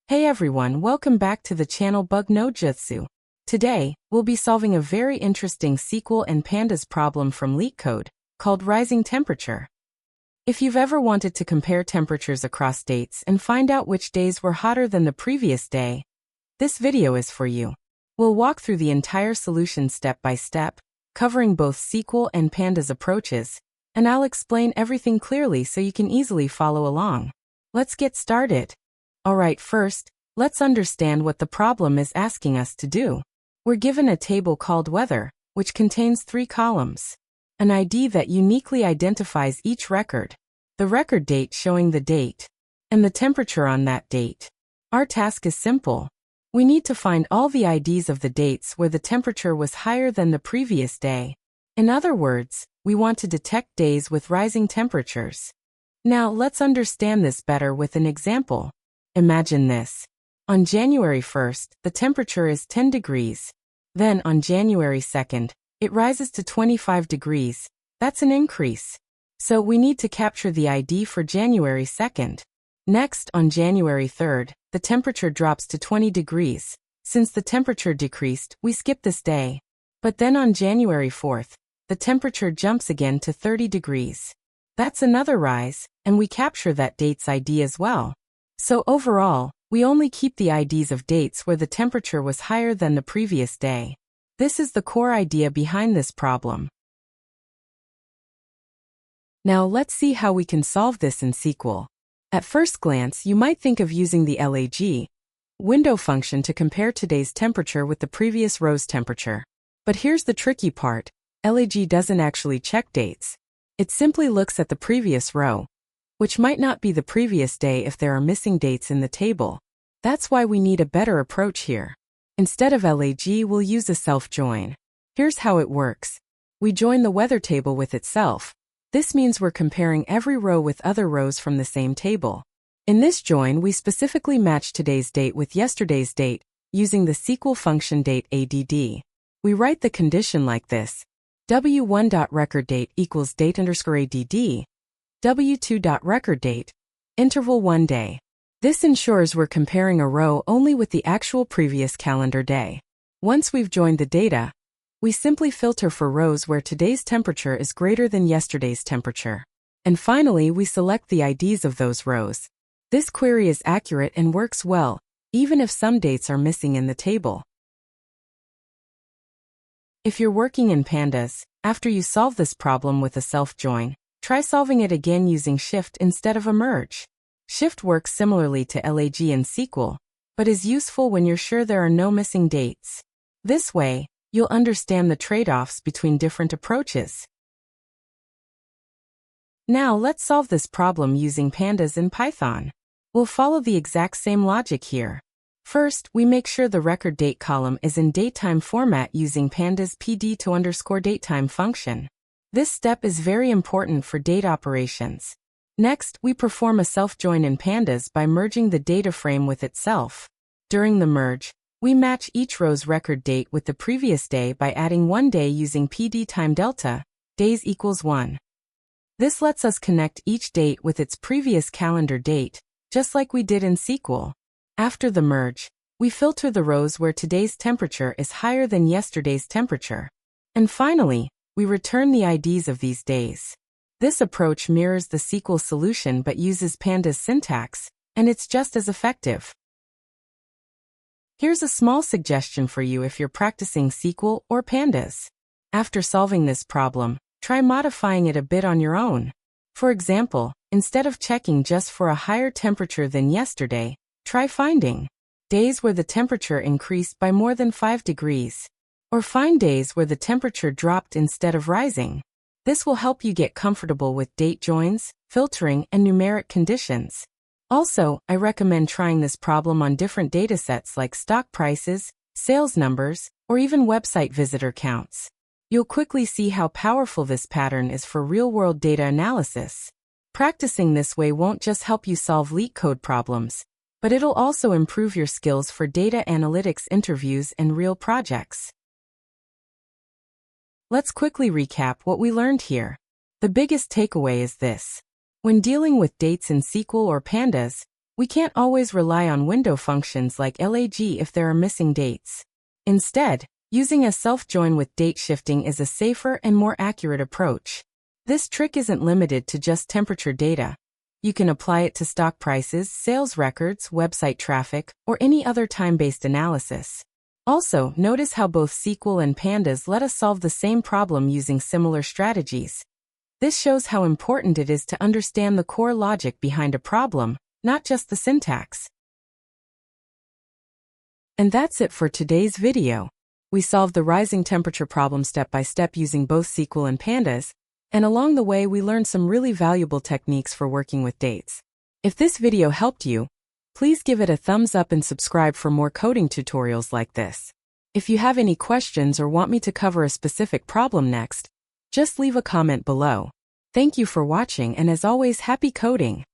Hey everyone, welcome back to the channel Bug No Jutsu. Today, we'll be solving a very interesting SQL and Pandas problem from LeetCode, called rising temperature. If you've ever wanted to compare temperatures across dates and find out which days were hotter than the previous day, this video is for you. We'll walk through the entire solution step by step, covering both SQL and Pandas approaches, and I'll explain everything clearly so you can easily follow along. Let's get started. Alright, first, let's understand what the problem is asking us to do. We're given a table called weather, which contains 3 columns. An ID that uniquely identifies each record, the record date showing the date, and the temperature on that date. Our task is simple. We need to find all the IDs of the dates where the temperature was higher than the previous day. In other words, we want to detect days with rising temperatures. Now, let's understand this better with an example. Imagine this. On January 1st, the temperature is 10 degrees. Then on January 2nd, it rises to 25 degrees. That's an increase. So we need to capture the ID for January 2nd. Next, on January 3rd, the temperature drops to 20 degrees. Since the temperature decreased, we skip this day. But then on January 4th, the temperature jumps again to 30 degrees. That's another rise, and we capture that date's ID as well. So overall, we only keep the IDs of dates where the temperature was higher than the previous day. This is the core idea behind this problem. Now let's see how we can solve this in SQL. At first glance, you might think of using the lag window function to compare today's temperature with the previous row's temperature. But here's the tricky part. Lag doesn't actually check dates. It simply looks at the previous row, which might not be the previous day if there are missing dates in the table. That's why we need a better approach here. Instead of lag, we'll use a self-join. Here's how it works. We join the weather table with itself. This means we're comparing every row with other rows from the same table. In this join, we specifically match today's date with yesterday's date, using the SQL function dateADD. We write the condition like this. w1.recordDate equals date_ADD. w2.recordDate, interval 1 day. This ensures we're comparing a row only with the actual previous calendar day. Once we've joined the data, we simply filter for rows where today's temperature is greater than yesterday's temperature. And finally, we select the IDs of those rows. This query is accurate and works well, even if some dates are missing in the table. If you're working in Pandas, after you solve this problem with a self-join, try solving it again using Shift instead of a merge. Shift works similarly to lag in SQL, but is useful when you're sure there are no missing dates. This way, you'll understand the trade-offs between different approaches. Now let's solve this problem using Pandas in Python. We'll follow the exact same logic here. First, we make sure the record date column is in datetime format using Pandas PD_datetime function. This step is very important for date operations. Next, we perform a self-join in Pandas by merging the data frame with itself. During the merge, we match each row's record date with the previous day by adding 1 day using PD time delta, days equals 1. This lets us connect each date with its previous calendar date, just like we did in SQL. After the merge, we filter the rows where today's temperature is higher than yesterday's temperature. And finally, we return the IDs of these days. This approach mirrors the SQL solution but uses Pandas syntax, and it's just as effective. Here's a small suggestion for you if you're practicing SQL or Pandas. After solving this problem, try modifying it a bit on your own. For example, instead of checking just for a higher temperature than yesterday, try finding days where the temperature increased by more than 5 degrees. Or find days where the temperature dropped instead of rising. This will help you get comfortable with date joins, filtering, and numeric conditions. Also, I recommend trying this problem on different datasets like stock prices, sales numbers, or even website visitor counts. You'll quickly see how powerful this pattern is for real-world data analysis. Practicing this way won't just help you solve LeetCode problems, but it'll also improve your skills for data analytics interviews and real projects. Let's quickly recap what we learned here. The biggest takeaway is this. When dealing with dates in SQL or Pandas, We can't always rely on window functions like lag if there are missing dates. Instead, using a self-join with date shifting is a safer and more accurate approach. This trick isn't limited to just temperature data. You can apply it to stock prices, sales records, website traffic, or any other time-based analysis. Also, notice how both SQL and Pandas let us solve the same problem using similar strategies. This shows how important it is to understand the core logic behind a problem, not just the syntax. And that's it for today's video. We solved the rising temperature problem step by step using both SQL and Pandas, and along the way we learned some really valuable techniques for working with dates. If this video helped you, please give it a thumbs up and subscribe for more coding tutorials like this. If you have any questions or want me to cover a specific problem next, just leave a comment below. Thank you for watching, and as always, happy coding!